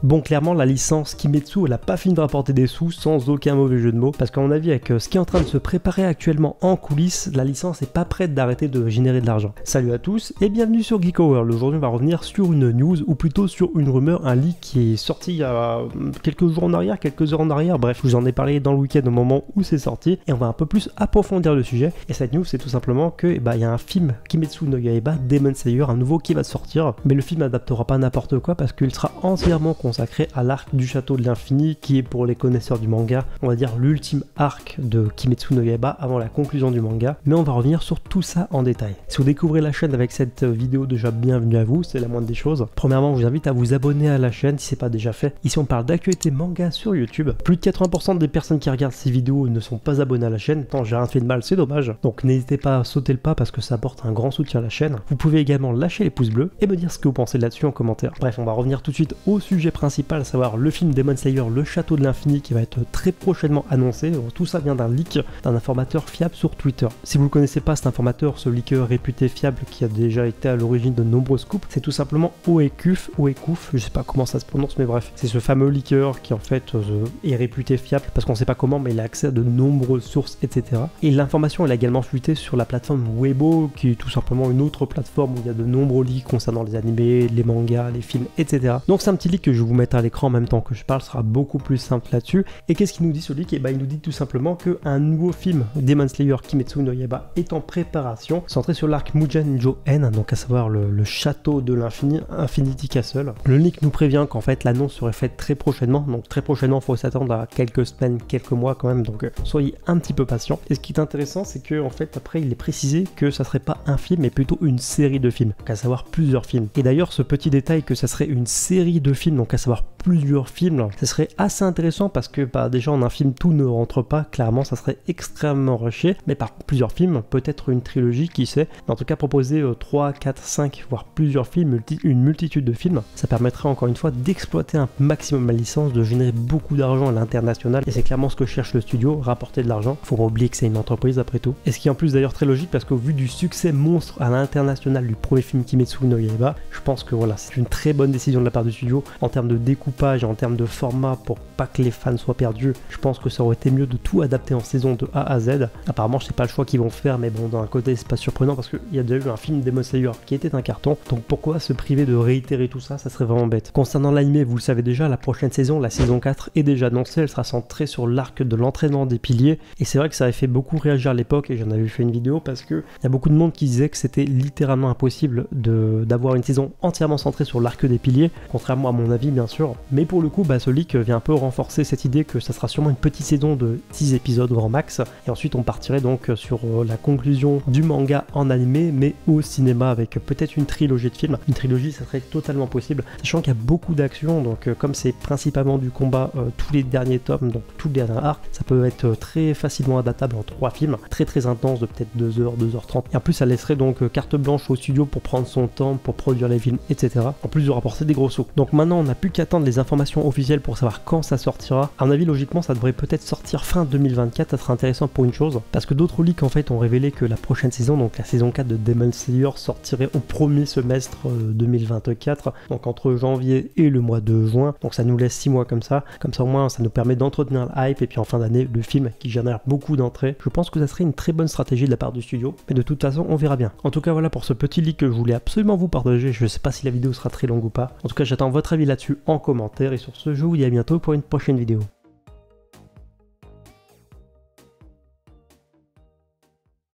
Bon, clairement la licence Kimetsu elle a pas fini de rapporter des sous sans aucun mauvais jeu de mots, parce qu'à mon avis avec ce qui est en train de se préparer actuellement en coulisses, la licence est pas prête d'arrêter de générer de l'argent. Salut à tous et bienvenue sur Geek World. Aujourd'hui on va revenir sur une news, ou plutôt sur une rumeur, un leak qui est sorti il y a quelques jours en arrière, quelques heures en arrière, bref, je vous en ai parlé dans le week-end au moment où c'est sorti, et on va un peu plus approfondir le sujet. Et cette news c'est tout simplement que il y a un film Kimetsu no Yaiba Demon Slayer, un nouveau qui va sortir, mais le film n'adaptera pas n'importe quoi parce qu'il sera entièrement consacré à l'arc du château de l'infini, qui est pour les connaisseurs du manga, on va dire l'ultime arc de Kimetsu no Yaiba avant la conclusion du manga, mais on va revenir sur tout ça en détail. Si vous découvrez la chaîne avec cette vidéo, déjà bienvenue à vous, c'est la moindre des choses. Premièrement, je vous invite à vous abonner à la chaîne si c'est pas déjà fait. Ici on parle d'actualité manga sur YouTube. Plus de 80% des personnes qui regardent ces vidéos ne sont pas abonnées à la chaîne, tant j'ai rien fait de mal, c'est dommage. Donc n'hésitez pas à sauter le pas parce que ça apporte un grand soutien à la chaîne. Vous pouvez également lâcher les pouces bleus et me dire ce que vous pensez là-dessus en commentaire. Bref, on va revenir tout de suite au sujet principal, à savoir le film Demon Slayer, le château de l'infini, qui va être très prochainement annoncé. Tout ça vient d'un leak d'un informateur fiable sur Twitter. Si vous ne le connaissez pas, cet informateur, ce leaker réputé fiable qui a déjà été à l'origine de nombreux scoops, c'est tout simplement Oekuf, je sais pas comment ça se prononce, mais bref, c'est ce fameux leaker qui en fait est réputé fiable parce qu'on sait pas comment, mais il a accès à de nombreuses sources, etc. Et l'information elle a également fuité sur la plateforme Weibo, qui est tout simplement une autre plateforme où il y a de nombreux leaks concernant les animés, les mangas, les films, etc. Donc c'est un petit leak que je vais vous mettre à l'écran en même temps que je parle, ce sera beaucoup plus simple là-dessus. Et qu'est-ce qu'il nous dit ce leak? Il nous dit tout simplement qu'un nouveau film Demon Slayer Kimetsu no Yaiba est en préparation, centré sur l'arc Mugen Jo-En, donc à savoir le château de l'infini, Infinity Castle. Le leak nous prévient qu'en fait l'annonce serait faite très prochainement, donc très prochainement il faut s'attendre à quelques semaines, quelques mois quand même, donc soyez un petit peu patient. Et ce qui est intéressant, c'est que en fait après il est précisé que ça serait pas un film mais plutôt une série de films, donc à savoir plusieurs films. Et d'ailleurs ce petit détail que ça serait une série de films, donc à savoir plusieurs films, ça serait assez intéressant parce que déjà en un film tout ne rentre pas, clairement ça serait extrêmement rushé, mais par plusieurs films, peut-être une trilogie, qui sait, mais en tout cas proposer 3, 4, 5 voire plusieurs films, une multitude de films, ça permettrait encore une fois d'exploiter un maximum la licence, de générer beaucoup d'argent à l'international, et c'est clairement ce que cherche le studio, rapporter de l'argent. Faut pas oublier que c'est une entreprise après tout, et ce qui est en plus d'ailleurs très logique parce qu'au vu du succès monstre à l'international du premier film Kimetsu no Yaiba, je pense que voilà, c'est une très bonne décision de la part du studio en termes de découpage et en termes de format, pour pas que les fans soient perdus. Je pense que ça aurait été mieux de tout adapter en saison de A à Z. Apparemment je sais pas le choix qu'ils vont faire, mais bon, d'un côté c'est pas surprenant parce qu'il y a déjà eu un film Demon Slayer qui était un carton, donc pourquoi se priver de réitérer tout ça? Ça serait vraiment bête. Concernant l'anime, vous le savez déjà, la prochaine saison, la saison 4 est déjà annoncée, elle sera centrée sur l'arc de l'entraînement des piliers, et c'est vrai que ça avait fait beaucoup réagir à l'époque, et j'en avais fait une vidéo parce que il y a beaucoup de monde qui disait que c'était littéralement impossible d'avoir une saison entièrement centrée sur l'arc des piliers, contrairement à mon avis bien sûr, mais pour le coup ce leak vient un peu renforcer cette idée que ça sera sûrement une petite saison de 6 épisodes grand max, et ensuite on partirait donc sur la conclusion du manga en animé, mais au cinéma avec peut-être une trilogie de films. Une trilogie ça serait totalement possible, sachant qu'il y a beaucoup d'action, donc comme c'est principalement du combat tous les derniers tomes, donc tout le dernier arc, ça peut être très facilement adaptable en 3 films, très intense de peut-être 2h, 2h30, et en plus ça laisserait donc carte blanche au studio pour prendre son temps, pour produire les films, etc. En plus de rapporter des gros sous. Donc maintenant on n'a plus qu'à attendre les informations officielles pour savoir quand ça sortira. À mon avis logiquement ça devrait peut-être sortir fin 2024, ça sera intéressant pour une chose, parce que d'autres leaks en fait ont révélé que la prochaine saison, donc la saison 4 de Demon Slayer, sortirait au premier semestre 2024, donc entre janvier et le mois de juin, donc ça nous laisse 6 mois comme ça au moins ça nous permet d'entretenir la hype, et puis en fin d'année le film qui génère beaucoup d'entrées. Je pense que ça serait une très bonne stratégie de la part du studio, mais de toute façon on verra bien. En tout cas voilà pour ce petit leak que je voulais absolument vous partager. Je sais pas si la vidéo sera très longue ou pas, en tout cas j'attends votre avis là-dessus en commentaire, et sur ce je vous dis à bientôt pour une prochaine vidéo.